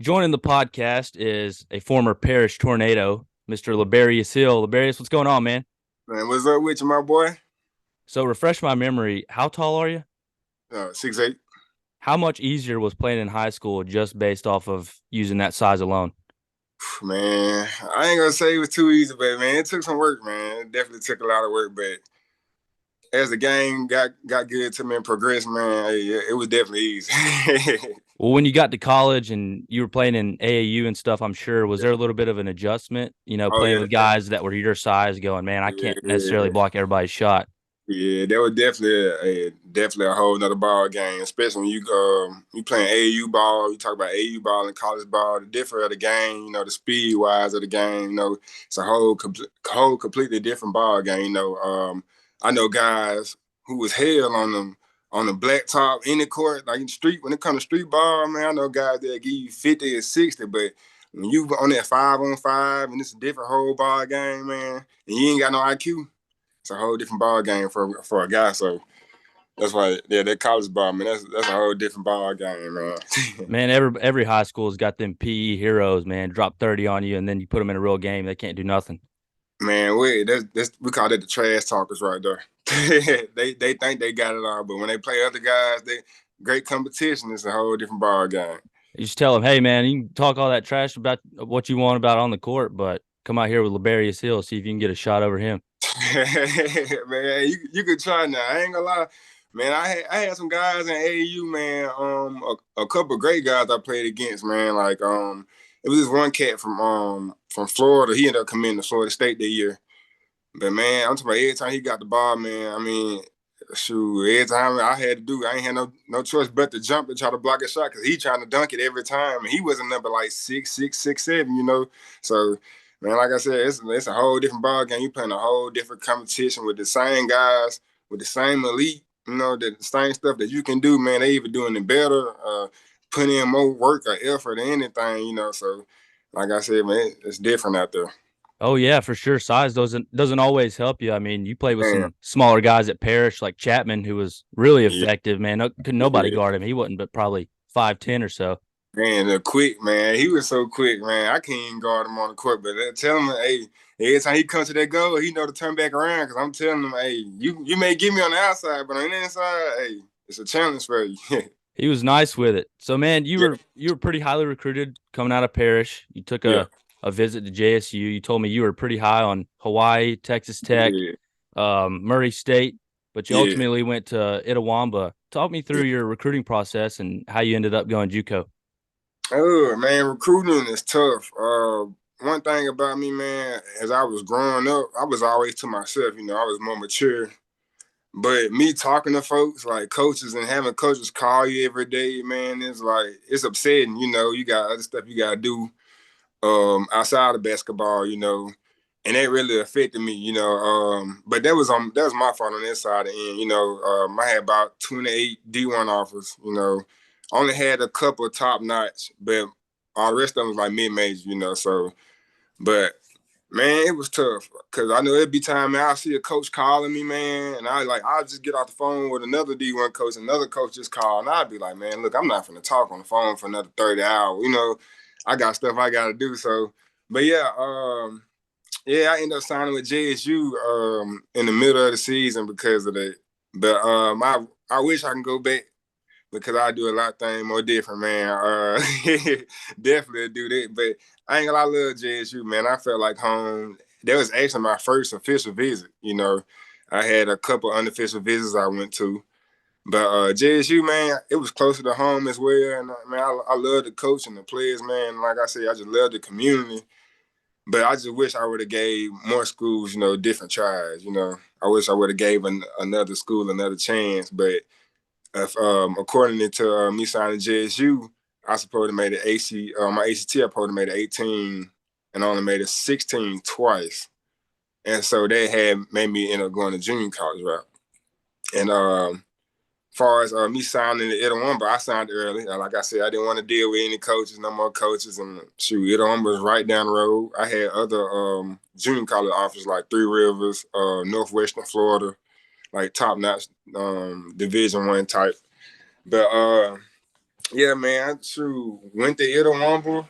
Joining the podcast is a former Parrish tornado, Mr. LaBarrius Hill. LaBarrius, what's going on, man? Man, what's up with you, my boy? So refresh my memory. How tall are you? 6'8". How much easier was playing in high school just based off of using that size alone? Man, I ain't gonna say it was too easy, but man, it took some work, man. It definitely took a lot of work, but as the game got good to me and progressed, man, it was definitely easy. Well, when you got to college and you were playing in AAU and stuff, I'm sure, was there a little bit of an adjustment, Oh playing yeah, with guys that were your size going, man, I can't necessarily yeah, block everybody's shot. yeah. That was definitely a whole nother ball game, especially when you playing AAU ball. You talk about AAU ball and college ball, the difference of the game, the speed wise of the game. It's a whole completely different ball game. I know guys who was hell on the black top in the court, like in the street. When it comes to street ball, man, I know guys that give you 50 and 60, but when you on that 5-on-5 and it's a different whole ball game, man, and you ain't got no IQ, it's a whole different ball game for a guy. So that's why, yeah, that college ball, man, that's a whole different ball game, man. Man, every high school's got them PE heroes, man. Drop 30 on you, and then you put them in a real game, they can't do nothing. Man, wait, that's we call that the trash talkers right there. They think they got it all, but when they play other guys, they great competition. It's a whole different ball game. You just tell them, hey, man, you can talk all that trash about what you want about on the court, but come out here with LaBarrius Hill, see if you can get a shot over him. Man, you could try now. I ain't gonna lie. Man, I had some guys in AAU, man. A couple of great guys I played against, man. Like it was this one cat from Florida. He ended up coming to Florida State that year. But man, I'm talking about every time he got the ball, man. I mean, shoot, every time I had to do, I ain't had no choice but to jump and try to block a shot because he trying to dunk it every time. And he was a number like 6'6", 6'7", So man, like I said, it's a whole different ball game. You playing a whole different competition with the same guys, with the same elite, the same stuff that you can do, man. They even doing it better, putting in more work or effort or anything. So like I said, man, it's different out there. Oh yeah, for sure. Size doesn't always help you. I mean, you play with Man, some smaller guys at Parrish, like Chapman, who was really yeah, effective. Man, could nobody yeah. guard him. He wasn't, but probably 5'10" or so. Man, quick, man. He was so quick, man. I can't even guard him on the court, but tell him, hey, every time he comes to that goal, he know to turn back around because I'm telling him, hey, you may get me on the outside, but on the inside, hey, it's a challenge for you. He was nice with it. So man, you Yeah, were you were pretty highly recruited coming out of Parrish. You took yeah, a visit to JSU. You told me you were pretty high on Hawaii, Texas Tech, yeah, Murray State, but you yeah, ultimately went to Itawamba. Talk me through yeah. your recruiting process and how you ended up going JUCO. Oh man, recruiting is tough. One thing about me, man, as I was growing up, I was always to myself. I was more mature. But me talking to folks like coaches and having coaches call you every day, man, it's upsetting. You got other stuff you gotta do outside of basketball, and that really affected me. But that was my fault on that side of the end. I had about 28 D1 offers. Only had a couple of top notch, but all the rest of them was like mid major. So but man, it was tough because I know it'd be time, man. I'll see a coach calling me, man, and I'll just get off the phone with another D1 coach, another coach just called, and I'd be like, man, look, I'm not finna talk on the phone for another 30 hours. I got stuff I gotta do. So, but yeah, I ended up signing with JSU in the middle of the season because of that. But I wish I can go back because I do a lot of things more different, man. Definitely do that. But I ain't gonna lie, I love JSU, man. I felt like home. That was actually my first official visit. I had a couple unofficial visits I went to. But JSU, man, it was closer to home as well. And man, I love the coach and the players, man. Like I said, I just love the community. But I just wish I would have gave more schools, different tries. I wish I would have gave another school another chance. But according to me signing JSU, I supposed to made it my ACT I supposed to made it 18 and only made it 16 twice. And so they had made me end up going to junior college route. And far as me signing the Itawamba, I signed early. Like I said, I didn't want to deal with any coaches, no more coaches. And shoot, Itawamba was right down the road. I had other junior college offers like Three Rivers, Northwestern Florida, like top notch Division I type. But Yeah, man. Went to Itawamba,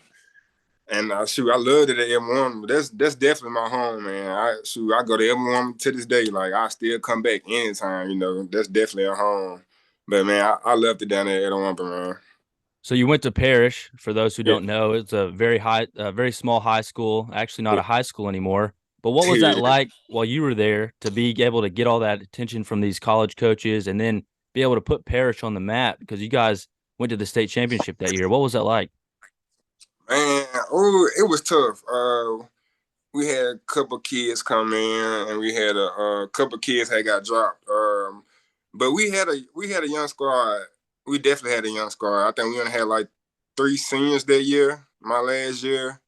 and I loved it at M1. That's definitely my home, man. I go to M1 to this day. Like I still come back anytime. That's definitely a home. But man, I loved it down there at Itawamba, man. So you went to Parrish. For those who Yeah, don't know, it's a very small high school. Actually, not yeah, a high school anymore. But what was that yeah. like while you were there to be able to get all that attention from these college coaches and then be able to put Parrish on the map because you guys went to the state championship that year? What was that like? Man, oh, it was tough. We had a couple kids come in, and we had a couple kids that got dropped. But we had a young squad. We definitely had a young squad. I think we only had like 3 seniors that year, my last year,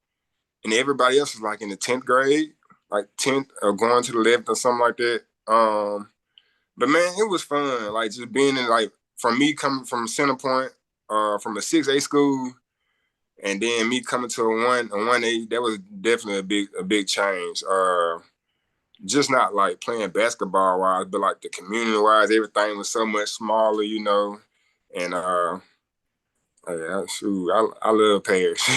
and everybody else was like in the 10th grade, like 10th or going to the 11th or something like that. But man, it was fun. Like just being in like from me coming from Center Point, from a 6A school, and then me coming to a 1A, that was definitely a big change. Just not like playing basketball wise, but like the community wise, everything was so much smaller. And I love Parrish.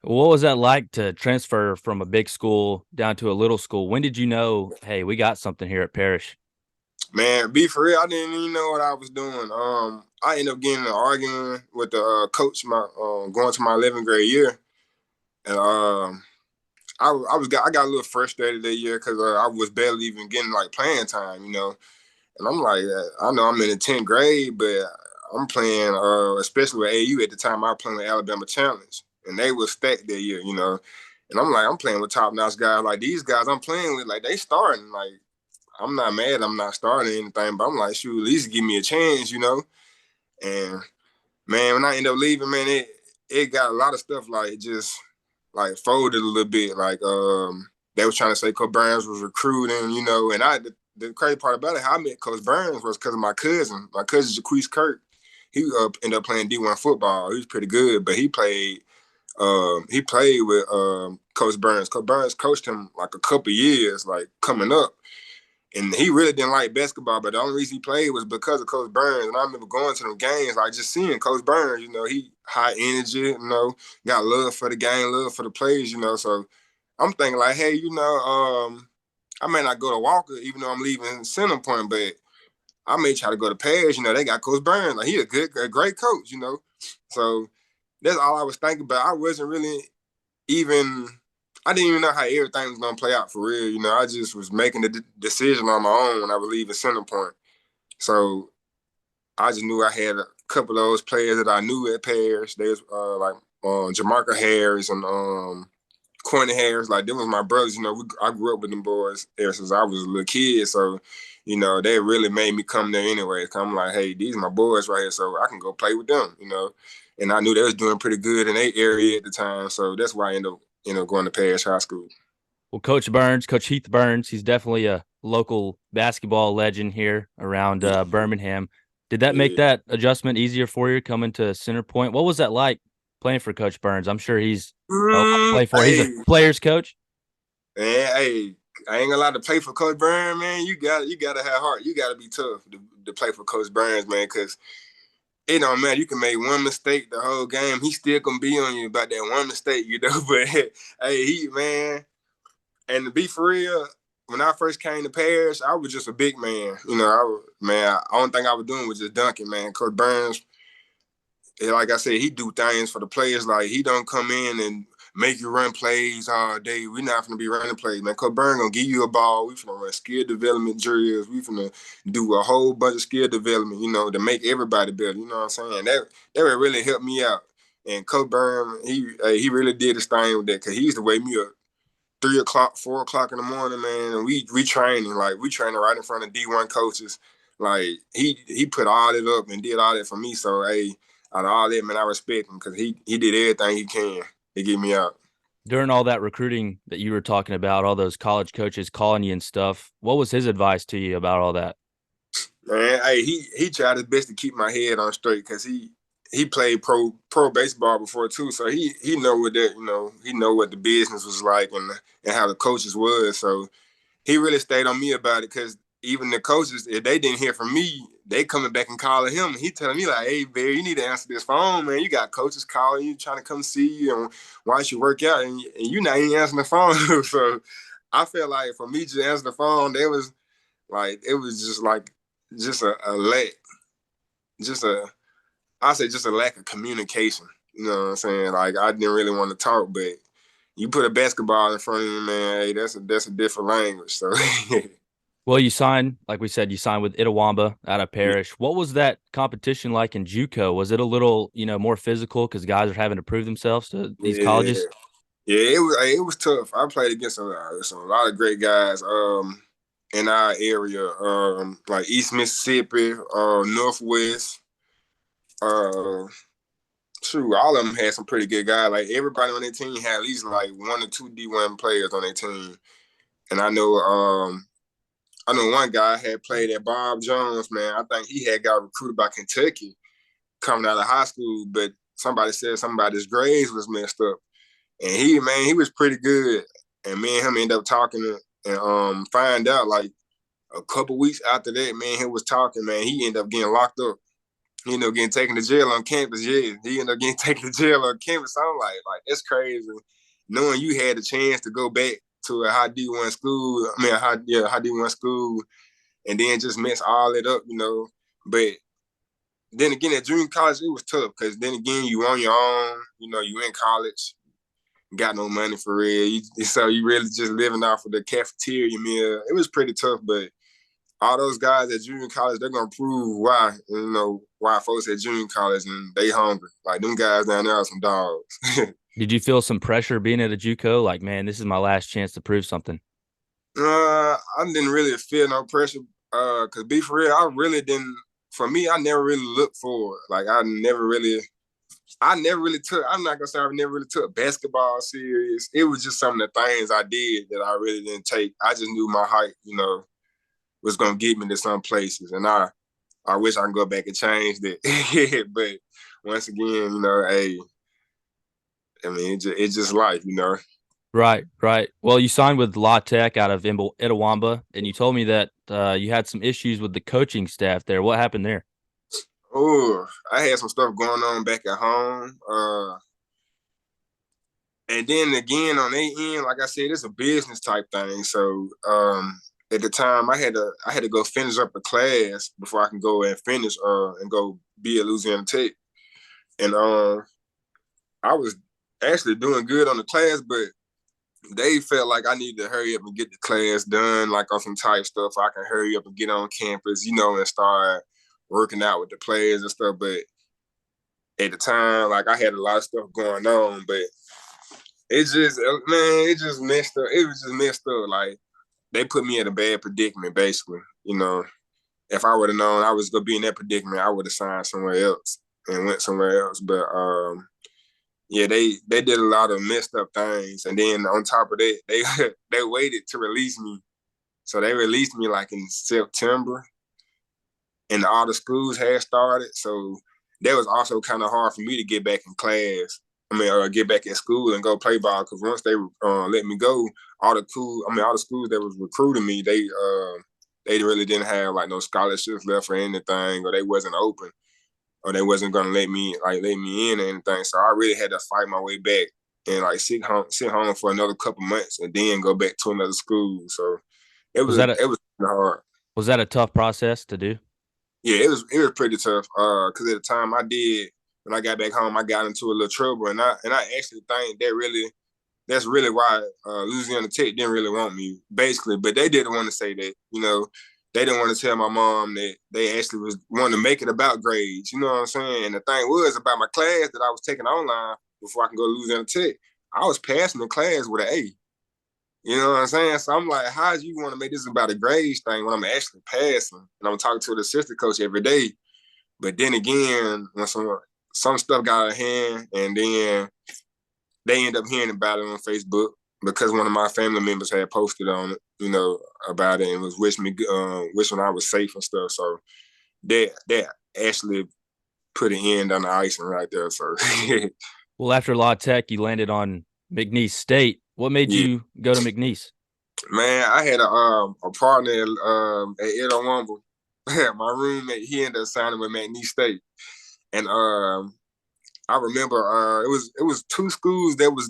What was that like to transfer from a big school down to a little school? When did you know, hey, we got something here at Parrish? Man, be for real, I didn't even know what I was doing. I ended up getting an arguing with the coach my going to my 11th grade year, and I got a little frustrated that year because I was barely even getting like playing time. And I'm like, I know I'm in the 10th grade, but I'm playing, especially with AU at the time, I was playing with Alabama Challenge, and they was stacked that year. And I'm like, I'm playing with top notch guys. Like these guys I'm playing with, like they starting. Like I'm not mad, I'm not starting anything, but I'm like, shoot, at least give me a chance. And man, when I end up leaving, man, it got a lot of stuff like just like folded a little bit. Like they was trying to say Coach Burns was recruiting, and the crazy part about it, how I met Coach Burns was because of my cousin. My cousin Jaquise Kirk. He ended up playing D1 football. He was pretty good, but he played with Coach Burns. Coach Burns coached him like a couple years, like coming up. And he really didn't like basketball, but the only reason he played was because of Coach Burns. And I remember going to them games, like just seeing Coach Burns, he high energy, got love for the game, love for the players. So I'm thinking like, hey, I may not go to Walker, even though I'm leaving Center Point, but I may try to go to Parrish. They got Coach Burns. Like he a great coach. So that's all I was thinking about. I wasn't really even I didn't even know how everything was gonna play out for real. I just was making the decision on my own when I was leaving Center Point. So I just knew I had a couple of those players that I knew at Parrish. They was like Jamarca Harris and Courtney Harris. Like them was my brothers. I grew up with them boys ever since I was a little kid. So they really made me come there anyway. Cause I'm like, hey, these are my boys right here, so I can go play with them. And I knew they was doing pretty good in their area at the time. So that's why I ended up going to Parrish High School. Well, Coach Burns, Coach Heath Burns, he's definitely a local basketball legend here around Birmingham. Did that make Yeah. that adjustment easier for you coming to Center Point? What was that like playing for Coach Burns? I'm sure he's a lot to play for. He's a Hey, player's coach. man, hey, I ain't gonna lie to play for Coach Burns, man. You gotta have heart. You gotta be tough to play for Coach Burns, man, because it don't matter. You can make one mistake the whole game. He still gonna be on you about that one mistake. But hey, man, and to be for real, when I first came to Paris, I was just a big man. Man, the only thing I was doing was just dunking, man. Coach Burns, like I said, he do things for the players. Like he don't come in and make you run plays all day. We're not gonna be running plays, man. Coach Burns gonna give you a ball. We finna run skill development drills. We finna do a whole bunch of skill development, to make everybody better. You know what I'm saying? That would really help me out. And Coach Burns, he really did his thing with that because he used to wake me up 3 o'clock, 4 o'clock in the morning, man. And we training right in front of D1 coaches. Like he put all that up and did all that for me. So hey, out of all that, man, I respect him because he did everything he can to get me out. During all that recruiting that you were talking about, all those college coaches calling you and stuff, what was his advice to you about all that? Man, hey, he tried his best to keep my head on straight because he played pro baseball before too, so he know what that he know what the business was like and how the coaches was. So he really stayed on me about it because even the coaches, if they didn't hear from me, they coming back and calling him. He telling me like, "Hey, Barry, you need to answer this phone, man. You got coaches calling you, trying to come see you, and why don't you work out, and you not even answering the phone." So I felt like for me to answer the phone, there was like it was just like just a lack, just a I say just a lack of communication. You know what I'm saying? Like I didn't really want to talk, but you put a basketball in front of me, man. Hey, that's a different language. So. Well, you signed, like we said, you signed with Itawamba out of Parrish. What was that competition like in JUCO? Was it a little, more physical because guys are having to prove themselves to these Yeah, colleges? yeah, it was tough. I played against a lot of great guys in our area, like East Mississippi, Northwest. Uh, True, all of them had some pretty good guys. Like everybody on their team had at least like one or two D1 players on their team. And I know one guy had played at Bob Jones, man. I think he had got recruited by Kentucky coming out of high school, but somebody said something about his grades was messed up. And he was pretty good. And me and him ended up talking and find out like a couple weeks after that, man, he was talking, man, he ended up getting locked up. He ended up getting taken to jail on campus. Yeah, he ended up getting taken to jail on campus. I'm like, that's crazy. Knowing you had a chance to go back to a high D1 school, high D1 school, and then just mess all it up, But then again, at junior college, it was tough because then again, you on your own, you in college, got no money for real. So you really just living off of the cafeteria meal. It was pretty tough, but all those guys at junior college, they're gonna prove why folks at junior college and they hungry. Like them guys down there are some dogs. Did you feel some pressure being at a JUCO? Like, man, this is my last chance to prove something. I didn't really feel no pressure. Cause be for real, I really didn't. For me, I never really looked forward. Like I never really took. I'm not gonna say I never really took basketball serious. It was just some of the things I did that I really didn't take. I just knew my height, was gonna get me to some places, and I wish I could go back and change that. But once again, hey, I mean, it's just life. Right, right. Well, you signed with La Tech out of Itawamba, and you told me that you had some issues with the coaching staff there. What happened there? Oh, I had some stuff going on back at home. And then again on their end, like I said, it's a business type thing. So at the time I had to go finish up a class before I can go and finish and go be at Louisiana Tech. And I was actually doing good on the class, but they felt like I needed to hurry up and get the class done, like on some type stuff. So I can hurry up and get on campus, and start working out with the players and stuff. But at the time, like I had a lot of stuff going on, but it just messed up. It was just messed up. Like they put me in a bad predicament, basically. If I would have known I was gonna be in that predicament, I would have signed somewhere else and went somewhere else. But yeah, they did a lot of messed up things, and then on top of that, they they waited to release me. So they released me like in September, and all the schools had started. So that was also kind of hard for me to get back in class. Get back at school and go play ball, because once they let me go, all the schools that was recruiting me, they really didn't have like no scholarships left or anything, or they wasn't open, or they wasn't gonna let me in or anything. So I really had to fight my way back and like sit home for another couple months and then go back to another school. So it Was was that a it was hard. was that a tough process to do? Yeah, it was pretty tough. Cause at the time when I got back home, I got into a little trouble, and I actually think that's really why Louisiana Tech didn't really want me, basically. But they didn't want to say that, they didn't want to tell my mom that they actually was wanting to make it about grades. You know what I'm saying? And the thing was about my class that I was taking online before I can go to Louisiana Tech, I was passing the class with an A. You know what I'm saying? So I'm like, how do you want to make this about a grades thing when I'm actually passing and I'm talking to the assistant coach every day? But then again, when some stuff got out of hand, and then they end up hearing about it on Facebook because one of my family members had posted on it, about it, and was wishing I was safe and stuff. So that actually put an end on the icing right there. So Well, after La Tech, you landed on McNeese State. What made yeah. you go to McNeese? Man, I had a partner at Itawamba. My roommate, he ended up signing with McNeese State, and I remember it was two schools that was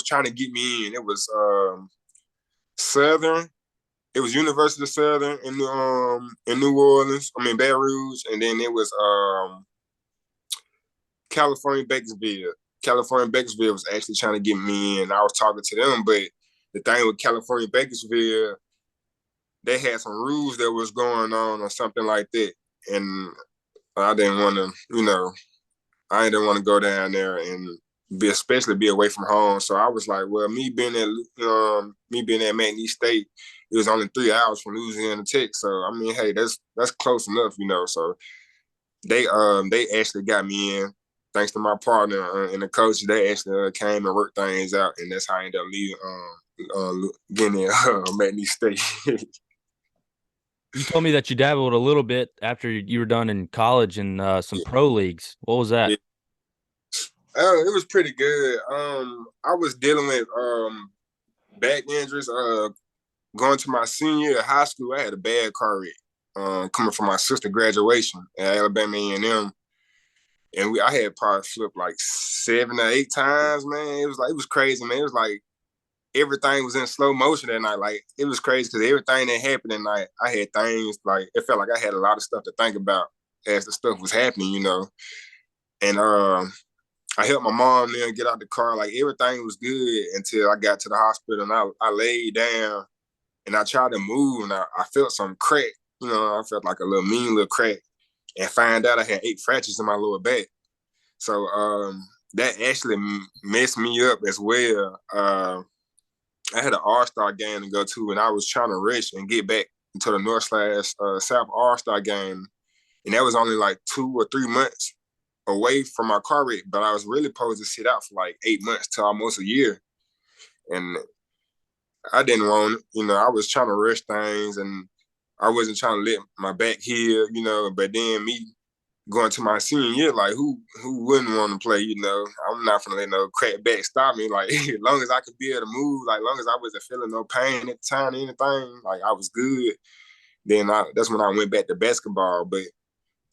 trying to get me in. It was Southern. It was University of Southern in New Orleans. I mean Baton Rouge, and then it was California Bakersfield. California Bakersfield was actually trying to get me in. I was talking to them, but the thing with California Bakersfield, they had some rules that was going on or something like that, and I didn't want to, I didn't want to go down there and especially be away from home. So I was like, well, me being at McNeese State, it was only 3 hours from Louisiana Tech. So I mean, hey, that's close enough. So they actually got me in. Thanks to my partner and the coach, they actually came and worked things out, and that's how I ended up getting in McNeese State. You told me that you dabbled a little bit after you were done in college in some pro leagues. What was that? Yeah. It was pretty good. I was dealing with back injuries. Going to my senior year of high school, I had a bad car wreck. Coming from my sister's graduation at Alabama A&M, and I had probably flipped like 7 or 8 times. Man, it was crazy, man. It was like everything was in slow motion that night. Like it was crazy because everything that happened that night, I had things like it felt like I had a lot of stuff to think about as the stuff was happening. And I helped my mom then get out the car. Like everything was good until I got to the hospital and I laid down and I tried to move and I felt some crack. I felt like a little mean little crack and find out I had 8 fractures in my lower back. So that actually messed me up as well. I had an All-Star game to go to and I was trying to rush and get back into the North/South All-Star game. And that was only like 2 or 3 months away from my car wreck, but I was really supposed to sit out for like 8 months to almost a year. And I didn't want it. I was trying to rush things and I wasn't trying to let my back heal, but then me going to my senior year, like who wouldn't want to play, I'm not gonna let no crack back stop me. Like as long as I could be able to move, like as long as I wasn't feeling no pain at the time or anything, like I was good. Then that's when I went back to basketball. But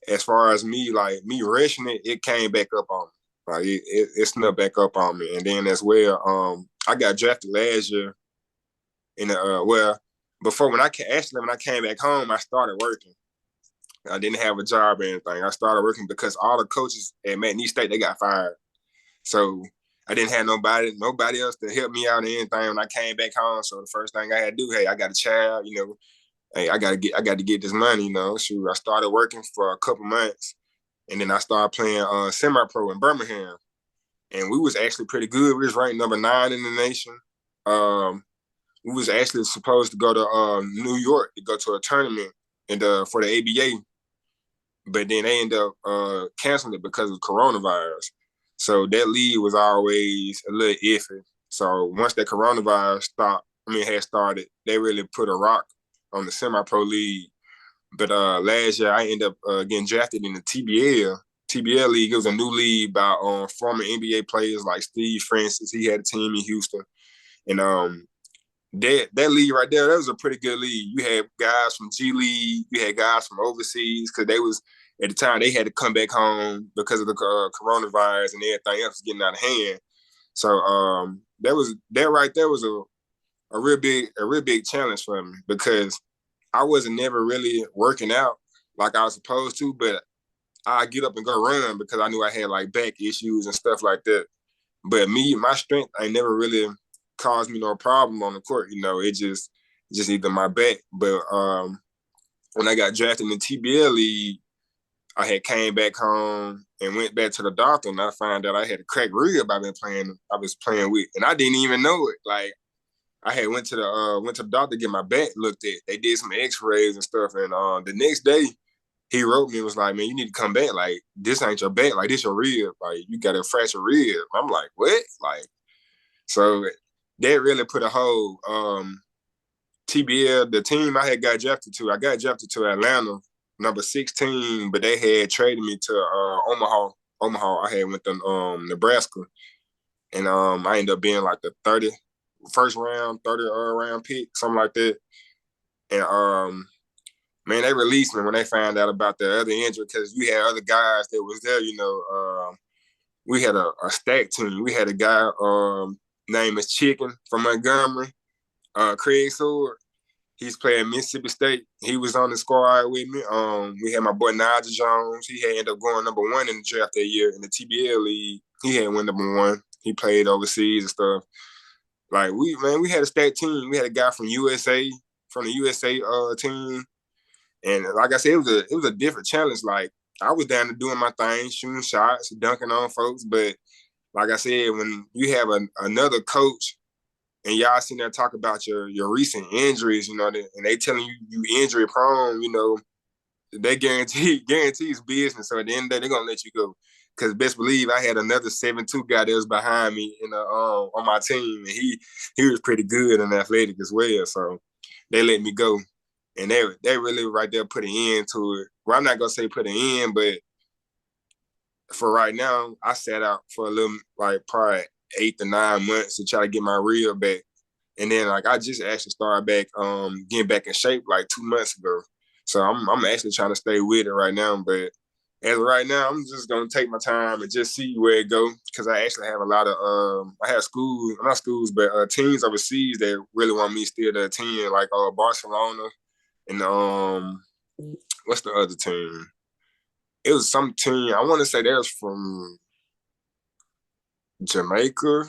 as far as me, like me rushing it, it came back up on me. Like it snuck back up on me. And then as well, I got drafted last year in the before when I came back home, I started working. I didn't have a job or anything. I started working because all the coaches at McNeese State, they got fired. So I didn't have nobody else to help me out or anything when I came back home. So the first thing I had to do, hey, I got a child, hey, I got to get this money, Shoot, I started working for a couple months, and then I started playing semi-pro in Birmingham, and we was actually pretty good. We was ranked number 9 in the nation. We was actually supposed to go to New York to go to a tournament and for the ABA, but then they ended up canceling it because of coronavirus. So that league was always a little iffy. So once that coronavirus had started, they really put a rock on the semi-pro league. But last year, I ended up getting drafted in the TBL league. It was a new league by former NBA players like Steve Francis. He had a team in Houston. And that league right there, that was a pretty good league. You had guys from G League. You had guys from overseas because at the time, they had to come back home because of the coronavirus and everything else getting out of hand. So that right there was a real big challenge for me because I wasn't never really working out like I was supposed to, but I get up and go run because I knew I had like back issues and stuff like that. But my strength ain't never really caused me no problem on the court. It just either my back. But when I got drafted in the TBL league, I had came back home and went back to the doctor, and I found out I had a cracked rib I was playing with, and I didn't even know it. Like I had went to the doctor to get my back looked at. They did some X-rays and stuff, and the next day he wrote me and was like, "Man, you need to come back. Like this ain't your back. Like this your rib. Like you got a fractured rib." I'm like, "What?" Like so that really put a whole TBL, the team I had got drafted to. I got drafted to Atlanta, number 16, but they had traded me to Omaha. I had went to Nebraska, and I ended up being like the first round, 30 round pick, something like that. And man, they released me when they found out about the other injury because we had other guys that was there. We had a stack team. We had a guy named is Chicken from Montgomery, Craig Sword. He's playing Mississippi State. He was on the squad with me. We had my boy Nigel Jones. He had ended up going #1 in the draft that year in the TBL league. He had went #1. He played overseas and stuff. Like we had a stacked team. We had a guy from the USA team, and like I said, it was a different challenge. Like I was down to doing my thing, shooting shots, dunking on folks. But like I said, when you have another coach and y'all sitting there talk about your recent injuries, and they telling you injury prone, they guarantees business. So at the end of the day, they're gonna let you go. Cause best believe I had another 7'2" guy that was behind me on my team, and he was pretty good and athletic as well. So they let me go, and they really right there put an end to it. Well, I'm not gonna say put an end, but for right now, I sat out for a little, like probably 8 to 9 months to try to get my reel back. And then like I just actually started back getting back in shape like 2 months ago. So I'm actually trying to stay with it right now. But as of right now, I'm just gonna take my time and just see where it goes. Cause I actually have a lot of I have teams overseas that really want me still to attend, like Barcelona and what's the other team? It was some team, I want to say they're from Jamaica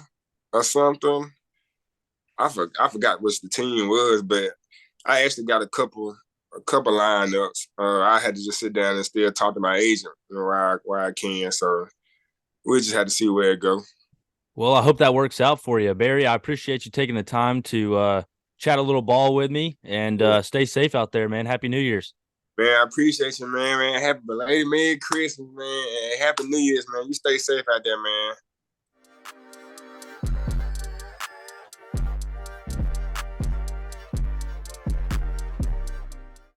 or something. I forgot which the team was, but I actually got a couple lineups. I had to just sit down and still talk to my agent where I can. So we just had to see where it go. Well, I hope that works out for you, Barry. I appreciate you taking the time to chat a little ball with me, and stay safe out there, man. Happy New Year's. Man, I appreciate you, man. Happy belated Merry Christmas, man. And Happy New Year's, man. You stay safe out there, man.